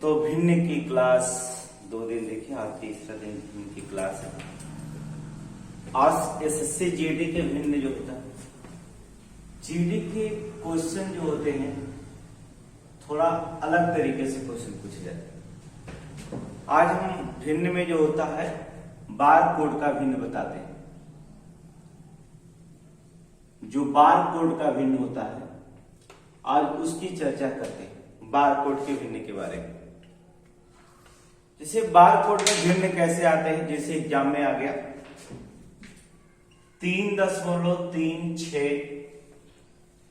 तो भिन्न की क्लास 2 दिन देखिए, आज तीसरा दिन भिन्न की क्लास है। आज एसएससी जीडी के भिन्न जो होता है, जीडी के क्वेश्चन जो होते हैं थोड़ा अलग तरीके से क्वेश्चन पूछे जाते हैं। आज हम भिन्न में जो होता है बार कोड का भिन्न बताते हैं। जो बार कोड का भिन्न होता है आज उसकी चर्चा करते हैं, बार कोड के भिन्न के बारे में। जैसे बार कोड में भिन्न कैसे आते हैं, जैसे एग्जाम में आ गया 3.36,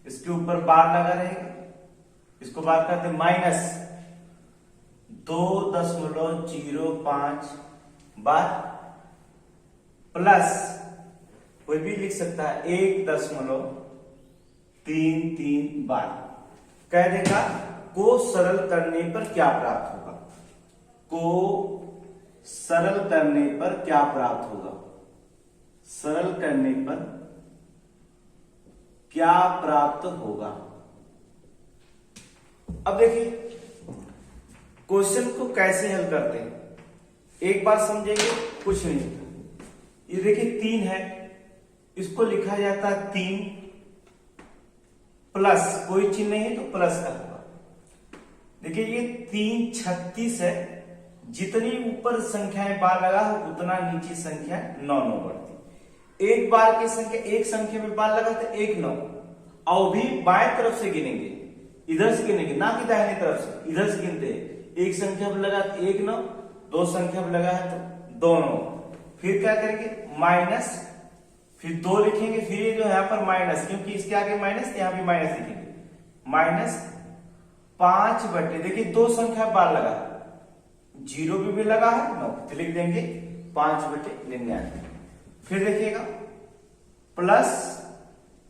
इसके ऊपर बार लगा रहेगा, इसको बार करते हैं माइनस 2.05 बार प्लस कोई भी लिख सकता है 1.33 बार। कह देगा को सरल करने पर क्या प्राप्त होगा, को सरल करने पर क्या प्राप्त होगा, सरल करने पर क्या प्राप्त होगा। अब देखिए क्वेश्चन को कैसे हल करते हैं, एक बार समझेंगे कुछ नहीं। ये देखिए 3 है, इसको लिखा जाता है 3 प्लस कोई चिन्ह नहीं है तो प्लस का होगा। देखिए ये 3 36 है, जितनी ऊपर संख्याएं बार लगा हो उतना नीचे संख्या 9 बढ़ती। एक बार की संख्या, एक संख्या में बार लगा तो 1 9, और भी बाएं तरफ से गिनेंगे, इधर से गिनेंगे ना कि दाहिने तरफ से, इधर से गिनते हैं। एक संख्या पर लगा तो 1 9, 2 संख्या पर लगा है तो 2 9। फिर क्या करेंगे माइनस, फिर 2 लिखेंगे, फिर ये जो यहाँ पर माइनस, क्योंकि इसके आगे माइनस यहाँ भी माइनस लिखेंगे, माइनस 5 बटे, देखिए 2 संख्या बार लगा, 0 भी लगा है 9, तो लिख देंगे 5/99। फिर देखिएगा प्लस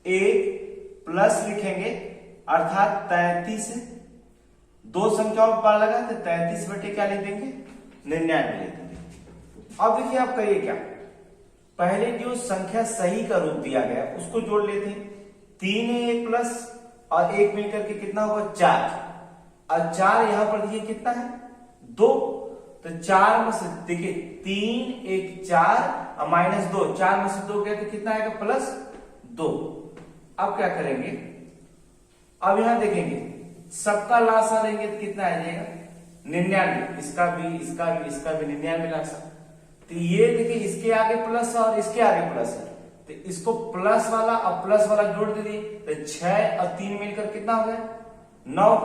1 प्लस लिखेंगे अर्थात 33, 2 संख्याओं पर लगा तो 33 बटे क्या लिख देंगे 99 लिख देंगे। अब देखिए आप करिए क्या, पहले जो संख्या सही का रूप दिया गया उसको जोड़ लेते हैं। 3 है 1 प्लस और 1 मिलकर के कितना होगा 4, और 4 यहां पर देखिए कितना है 2, तो 4 में से देखिए 3 1 4 और माइनस 2, 4 में से 2 गया तो कितना आएगा प्लस 2। अब क्या करेंगे, अब यहां देखेंगे सबका लासा लेंगे तो कितना आ जाएगा 99, इसका भी इसका भी इसका भी 99 लासा। तो ये देखिए इसके आगे प्लस है और इसके आगे प्लस है, तो इसको प्लस वाला और प्लस वाला जोड़ दीजिए तो 6 और 3 मिलकर कितना हो गया 9।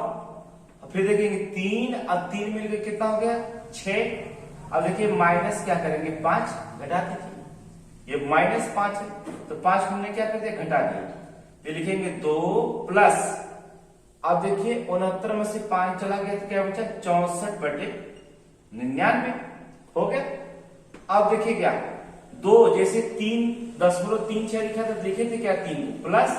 फिर देखेंगे 3 और 3 मिलकर कितना हो गया 6। अब देखिए माइनस क्या करेंगे 5 घटा दीजिए, ये -5 है तो 5 हमने क्या कर दिया घटा दिया, ये लिखेंगे 2 प्लस, अब देखिए 69 में से 5 चला गया तो क्या बचा 64/99 हो गया। अब देखिए क्या 2 जैसे 3.36 लिखा था, लिखे थे क्या 3 प्लस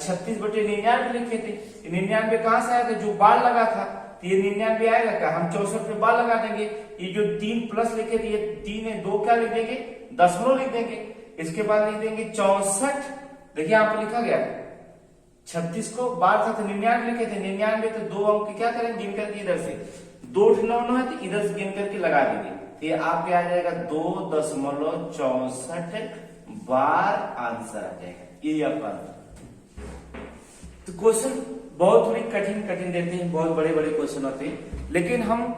36/99 लिखे थे। 99 कहां से आया था, जो बार लगा था, तो ये 99 आएगा क्या, हम 64 पे बार लगा देंगे। ये जो 3 प्लस लिखे थे, ये 3 है 2 क्या लिख देंगे दशमलव लिख देंगे, इसके बाद लिख देंगे 64। देखिए यहां पर लिखा गया 36 को बार था तो 99 लिखे थे, 99 तो 2 अंक क्या करेंगे गिन करके इधर से 2 9 9 है तो इधर से गिन करके लगा देंगे, तो ये आपके आ जाएगा 2.64 बार आंसर आ जाएगा। ये आपका तो क्वेश्चन बहुत थोड़ी कठिन देते हैं, बहुत बड़े बड़े क्वेश्चन होते हैं, लेकिन हम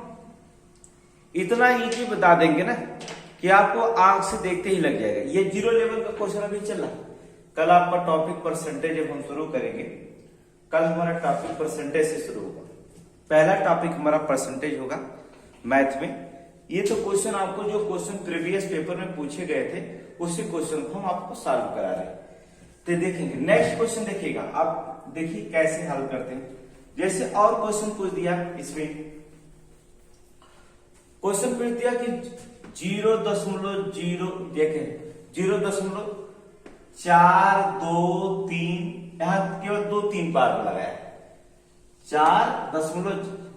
इतना इजी बता देंगे ना कि आपको आंख से देखते ही लग जाएगा। ये 0 लेवल का क्वेश्चन अभी चल रहा है, कल आपका टॉपिक परसेंटेज जब हम शुरू करेंगे, कल हमारा टॉपिक परसेंटेज से शुरू होगा। पहला टॉपिक हमारा परसेंटेज होगा मैथ में। ये तो क्वेश्चन आपको जो क्वेश्चन प्रीवियस पेपर में पूछे गए थे उसी क्वेश्चन को हम आपको सॉल्व करा रहे हैं। तो देखेंगे नेक्स्ट क्वेश्चन, देखिएगा आप देखिए कैसे हल करते हैं। जैसे और क्वेश्चन पूछ दिया, इसमें क्वेश्चन पूछ दिया कि 0.0 देखें 0.423, यहां केवल 2 3 बार लगाया 4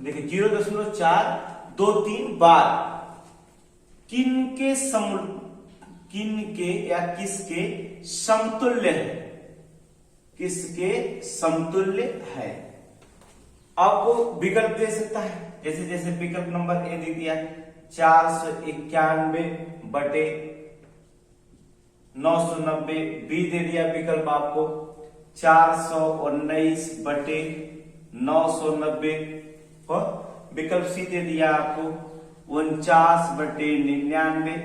देखिए 0.423 बार किनके या किसके समतुल्य है, किसके समतुल्य है। आपको विकल्प दे सकता है, जैसे जैसे विकल्प नंबर ए दे दिया 491 बटे 990, बी दे दिया विकल्प आपको 419 बटे 990, और विकल्प सी दे दिया आपको 49 बटे 99,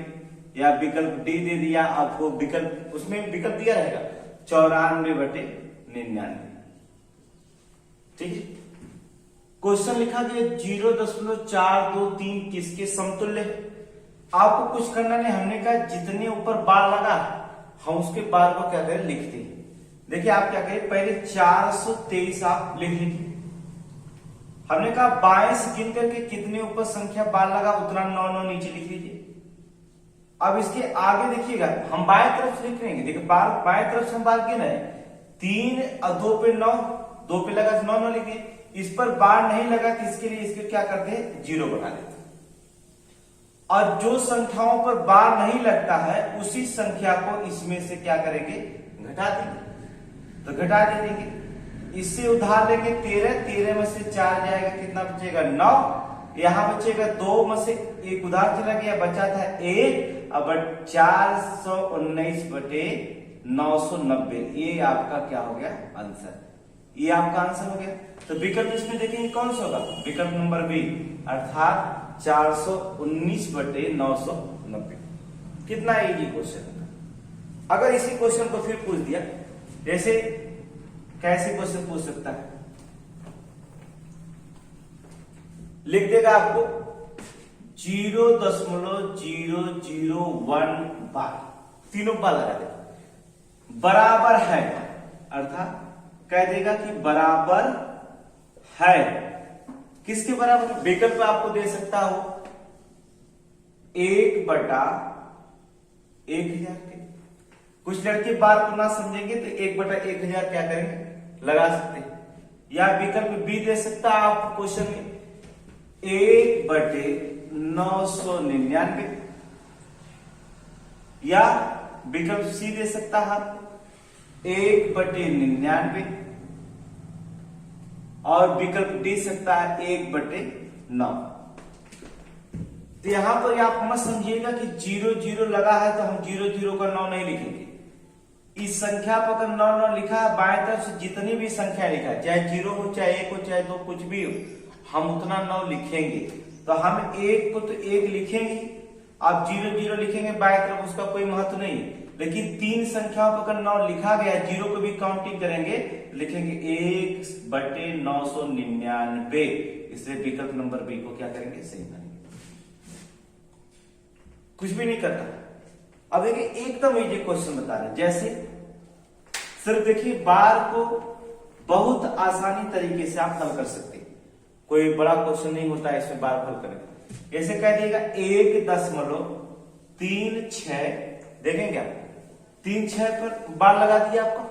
या विकल्प डी दे दिया आपको विकल्प, उसमें विकल्प दिया रहेगा 94 बटे 99। ठीक है, क्वेश्चन लिखा गया 0.423 किसके समतुल्य है। आपको कुछ करना नहीं, हमने कहा जितने ऊपर बार लगा हम उसके बार को क्या करें लिखते हैं। देखिए आप क्या करें, पहले 423 आप लिख लीजिए। हमने कहा 22 गिन करके कितने ऊपर संख्या बार लगा उतना 9 नीचे लिख लीजिए। अब इसके आगे देखिएगा हम बाएं तरफ से लिख लेंगे। देखिए बाएं तरफ से हम बार गिन रहे 3 और 2 पे 9, 2 पे लगा 9 लिखिए। इस पर बार नहीं लगा तो इसके लिए इसके क्या करते हैं 0 बना देते हैं। और जो संख्याओं पर बार नहीं लगता है उसी संख्या को इसमें से क्या करेंगे घटा देंगे। तो घटा दे देंगे, इससे उधार लेंगे 13, 13 में से 4 जाएगा कितना बचेगा 9, यहां बचेगा 2 में से एक उधार चला गया बचा था 1, अब 419 बटे 990, ये आपका क्या हो गया आंसर, ये आपका आंसर हो गया। तो विकल्प इसमें देखेंगे कौन सा होगा, विकल्प नंबर बी अर्थात 419 बटे 990। कितना इजी क्वेश्चन है। अगर इसी क्वेश्चन को फिर पूछ दिया, जैसे कैसे क्वेश्चन पूछ सकता है, लिख देगा आपको 0.001 बार, तीनों बार लगा देगा, बराबर है अर्थात कह देगा कि बराबर है, किसके बराबर, विकल्प आपको दे सकता हो 1/1000 के। कुछ लड़के बार को ना समझेंगे तो 1/1000 क्या करेंगे लगा सकते हैं, या विकल्प बी दे सकता है आपको क्वेश्चन में 1/999, या विकल्प सी दे सकता है 1/99, और विकल्प डी सकता है 1/9। तो यहां पर आप मत समझिएगा कि 0 लगा है तो हम 0 का 9 नहीं लिखेंगे। इस संख्या पर अगर 9 लिखा है, बाएं तरफ से जितनी भी संख्या लिखा है, चाहे 0 हो चाहे 1 हो चाहे 2 कुछ भी हो, हम उतना 9 लिखेंगे। तो हम 1 को तो 1 लिखेंगे, आप 0 लिखेंगे बाएं तरफ, उसका कोई महत्व नहीं। लेकिन 3 संख्याओं पर अगर 9 लिखा गया, 0 को भी काउंटिंग करेंगे, लिखेंगे 1/999, इसलिए विकल्प नंबर बी को क्या करेंगे सही करेंगे। कुछ भी नहीं करना। अब देखिए एकदम इजी क्वेश्चन बता रहे हैं, जैसे सिर्फ देखिए बार को बहुत आसानी तरीके से आप हल कर सकते हैं, कोई बड़ा क्वेश्चन नहीं होता है इसमें बार हल करेंगे। जैसे कह दिएगा 1.36, देखेंगे आप 3-6 पर बार लगा दिया आपको,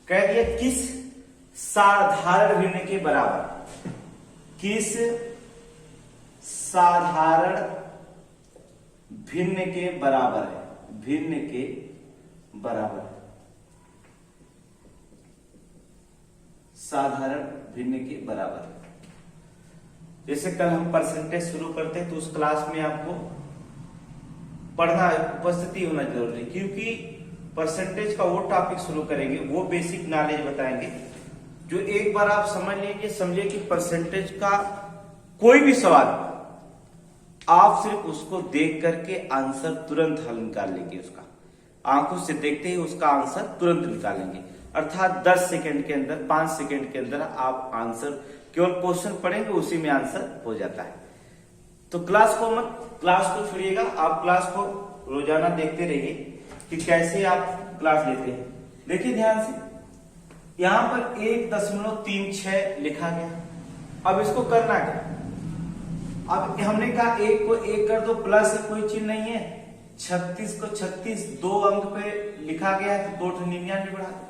कह दिया किस साधारण भिन्न के बराबर, किस साधारण भिन्न के बराबर है, भिन्न के बराबर है, साधारण भिन्न के बराबर है। जैसे कल हम परसेंटेज शुरू करते हैं तो उस क्लास में आपको पढ़ना उपस्थिति होना जरूरी है, क्योंकि परसेंटेज का वो टॉपिक शुरू करेंगे, वो बेसिक नॉलेज बताएंगे जो एक बार आप समझ लीजिए, समझिए कि परसेंटेज का कोई भी सवाल आप सिर्फ उसको देख करके आंसर तुरंत हल निकाल लेंगे, उसका आंखों से देखते ही उसका आंसर तुरंत निकालेंगे, अर्थात 10 सेकंड के अंदर 5 सेकंड के अंदर आप आंसर केवल क्वेश्चन पढ़ेंगे उसी में आंसर हो जाता है। तो क्लास को छोड़िएगा, आप क्लास को रोजाना देखते रहिए कि कैसे आप क्लास लेते हैं। देखिए ध्यान से, यहां पर 1.36 लिखा गया। अब इसको करना क्या, अब हमने कहा 1 को 1 कर दो, प्लस कोई चीज नहीं है, 36 को 36 2 अंक पे लिखा गया है तो 299 बढ़ा दो।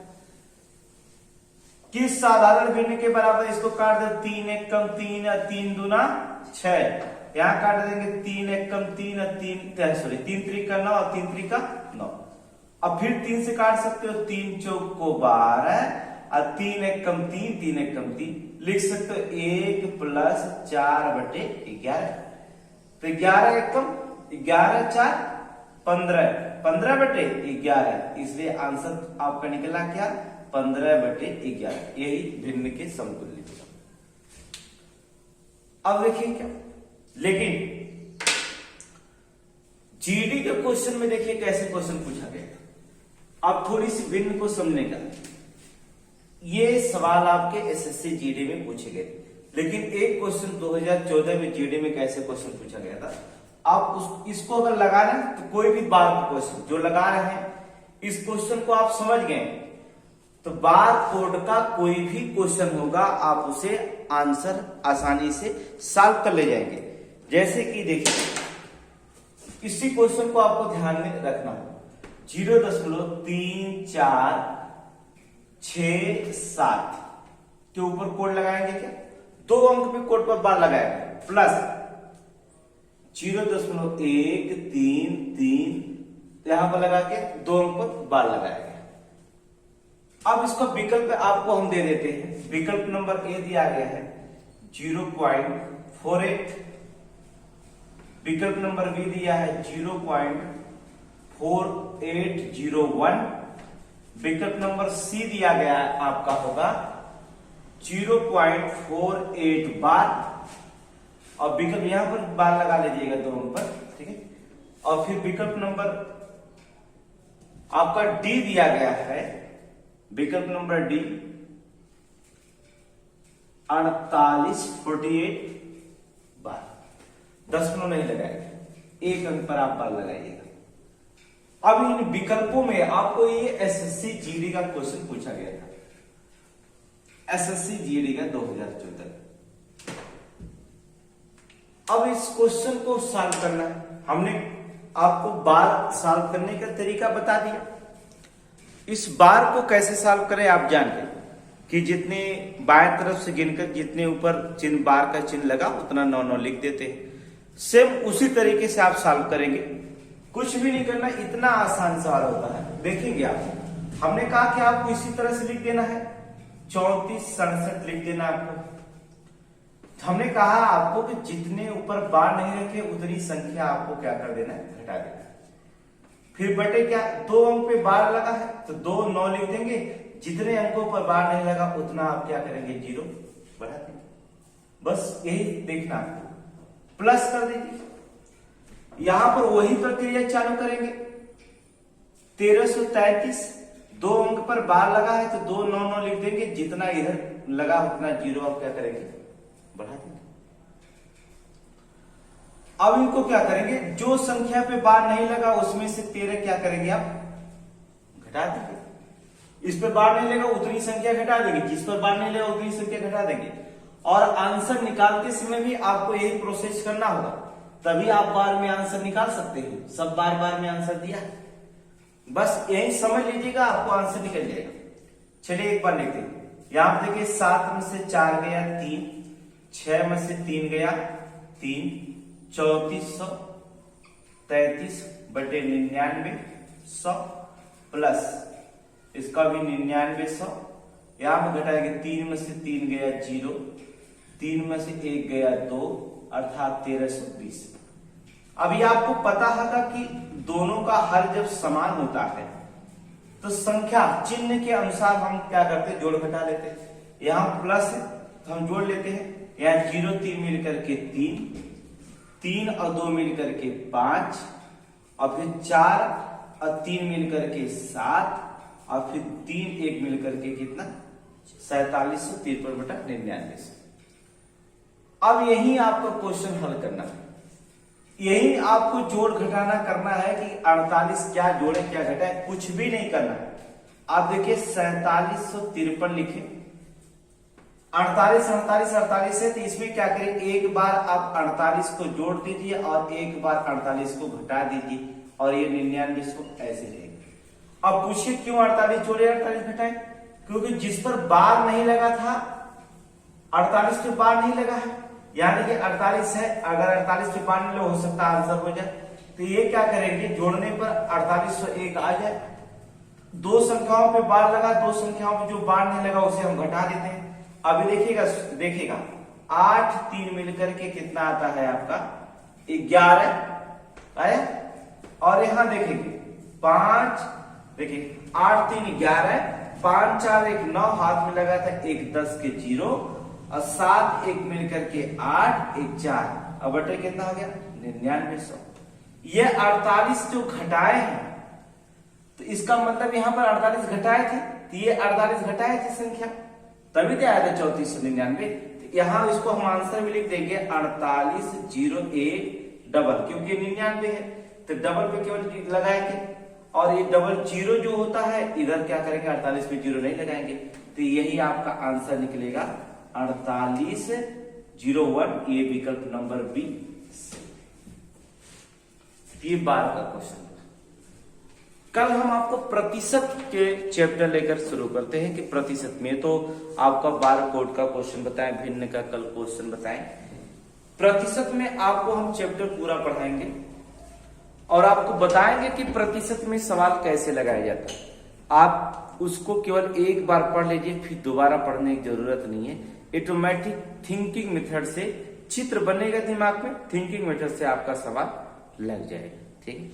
किस साधारण भिन्न के बराबर, इसको काट दो, 3 1 कम 3 और 3 दूना 6, यहां काट देंगे 3 1 कम 3 और 3 3 का 9 और 3 का 9। अब फिर 3 से काट सकते हो, 3 चौक को 12 और 3 1 कम 3 3 1 कम 3 लिख सकते हो 1 प्लस 4/11। तो 11 एकम 11 4 15, 15/11, इसलिए आंसर आपका निकला क्या 15/11। यही भिन्न के समतुल्य। अब देखिए क्या, लेकिन जीडी के क्वेश्चन में देखिए कैसे क्वेश्चन पूछा गया था। अब थोड़ी सी भिन्न को समझने का, ये सवाल आपके एसएससी जीडी में पूछे गए, लेकिन एक क्वेश्चन 2014 में जीडी में कैसे क्वेश्चन पूछा गया था। आप इसको अगर लगा रहे हैं तो कोई भी बार का क्वेश्चन जो लगा रहे हैं, इस क्वेश्चन को आप समझ गए तो बार कोड का कोई भी क्वेश्चन होगा आप उसे आंसर आसानी से सॉल्व कर ले जाएंगे। जैसे कि देखिए, इसी क्वेश्चन को आपको ध्यान में रखना हो, 0.3467 के ऊपर कोड लगाएंगे क्या, 2 अंक पे कोड पर बार लगाएंगे, प्लस 0.133 यहां पर लगा के 2 अंक पर बार लगाएंगे। अब इसका विकल्प आपको हम दे देते हैं। विकल्प नंबर ए दिया गया है 0.48, विकल्प नंबर बी दिया है 0.4801, विकल्प नंबर सी दिया गया है आपका होगा 0.48 बार, और विकल्प यहां पर बार लगा लीजिएगा 2 अंक पर, ठीक है। और फिर विकल्प नंबर आपका डी दिया गया है, विकल्प नंबर डी 48 बार, 10 नहीं लगाएगा, 1 अंक पर आप बार लगाइएगा। अब इन विकल्पों में आपको ये एसएससी जीडी का क्वेश्चन पूछा गया था, एसएससी जीडी का 2014। अब इस क्वेश्चन को सॉल्व करना है, हमने आपको बार सॉल्व करने का तरीका बता दिया। इस बार को कैसे सॉल्व करें आप जानते कि जितने बाएं तरफ से गिनकर जितने ऊपर चिन्ह बार का चिन्ह लगा उतना 9 लिख देते हैं। सेम उसी तरीके से आप सॉल्व करेंगे, कुछ भी नहीं करना, इतना आसान सवाल होता है। देखेंगे आप, हमने कहा कि आपको इसी तरह से लिख देना है, 3467 लिख देना आपको। हमने कहा आपको कि जितने ऊपर बार नहीं रखे उतनी संख्या आपको क्या कर देना है, घटा देना है। फिर बटे क्या, 2 अंक पे बार लगा है तो 2 9 लिख देंगे, जितने अंकों पर बार नहीं लगा उतना आप क्या करेंगे 0 बढ़ा देंगे। बस यही देखना आपको, प्लस कर दीजिए, यहां पर वही प्रक्रिया चालू करेंगे। 1333, 2 अंक पर बार लगा है तो 2 9 9 लिख देंगे, जितना इधर लगा उतना 0 आप क्या करेंगे बढ़ा देंगे। अब इनको क्या करेंगे, जो संख्या पे बार नहीं लगा उसमें से 13 क्या करेंगे आप घटा देंगे, इस पर बार नहीं लगा उतनी संख्या घटा देंगे, जिस पर बार नहीं लगा उतनी संख्या घटा देंगे। और आंसर निकालते समय भी आपको यही प्रोसेस करना होगा, तभी आप बार में आंसर निकाल सकते हैं। सब बार में आंसर दिया, बस यही समझ लीजिएगा, आपको आंसर निकल जाएगा। चलिए एक बार लिखते हैं, यहां पर देखिए 7 में से 4 गया 3, 6 में से 3 गया 3, 3433/99 100 प्लस इसका भी 99 100, यहां पर घटाएंगे 3 में से 3 गया 0, 3 में से 1 गया 2, अर्थात 1320। अभी आपको पता होगा कि दोनों का हर जब समान होता है तो संख्या चिन्ह के अनुसार हम क्या करते हैं, जोड़ घटा लेते हैं। यहां प्लस है तो हम जोड़ लेते हैं, यहां 0 3 मिलकर के 3, 3 और 2 मिलकर के 5, और फिर 4 और 3 मिलकर के 7, और फिर 3 1 मिलकर के कितना 4753/99। अब यही आपका क्वेश्चन हल करना है, यही आपको जोड़ घटाना करना है कि 48 क्या जोड़े क्या घटाए, कुछ भी नहीं करना है। आप देखिए 4753 लिखे, 48 है तो इसमें क्या करें, एक बार आप 48 को जोड़ दीजिए और एक बार 48 को घटा दीजिए, और ये 99 को ऐसे रहेगा। अब पूछिए क्यों 48 जोड़े 48 घटाए, क्योंकि जिस पर बार नहीं लगा था 48 पे बार नहीं लगा है, यानी कि 48 है, अगर 48 पे बार नहीं लगा हो सकता आंसर हो जाए। तो ये क्या करेंगे, जोड़ने पर 4801 आ जाए। 2 संख्याओं पे बार लगा, 2 संख्याओं पे जो बार नहीं लगा उसे हम घटा देते हैं, अभी देखिएगा 8 3 मिलकर के कितना आता है आपका 11 आया। और यहां देखेंगे 5, देखिए 8 3 11, 5 4 1 9, हाथ में लगा था 1 10 के 0 और 7 1 मिलकर के 8 1 4, अब बटे कितना हो गया 9900। ये 48 जो घटाए हैं तो इसका मतलब यहां पर 48 घटाए थे, तो ये 48 घटाए थे संख्या, तभी तो आया था 3499। तो यहां इसको हम आंसर में लिख देंगे 48 0 1 डबल, क्योंकि 99 है तो डबल पे केवल लगाएंगे, और ये डबल जीरो जो होता है इधर क्या करेंगे 48 पे जीरो नहीं लगाएंगे, तो यही आपका आंसर निकलेगा 4801, ये विकल्प नंबर बी। ये 12 का क्वेश्चन। कल हम आपको प्रतिशत के चैप्टर लेकर शुरू करते हैं कि प्रतिशत में तो आपका बार कोड का क्वेश्चन बताएं, भिन्न का कल क्वेश्चन बताएं। प्रतिशत में आपको हम चैप्टर पूरा पढ़ाएंगे और आपको बताएंगे कि प्रतिशत में सवाल कैसे लगाया जाता है। आप उसको केवल एक बार पढ़ लीजिए, फिर दोबारा पढ़ने की जरूरत नहीं है। ऑटोमेटिक थिंकिंग मेथड से चित्र बनेगा दिमाग में, थिंकिंग मेथड से आपका सवाल लग जाएगा। ठीक है।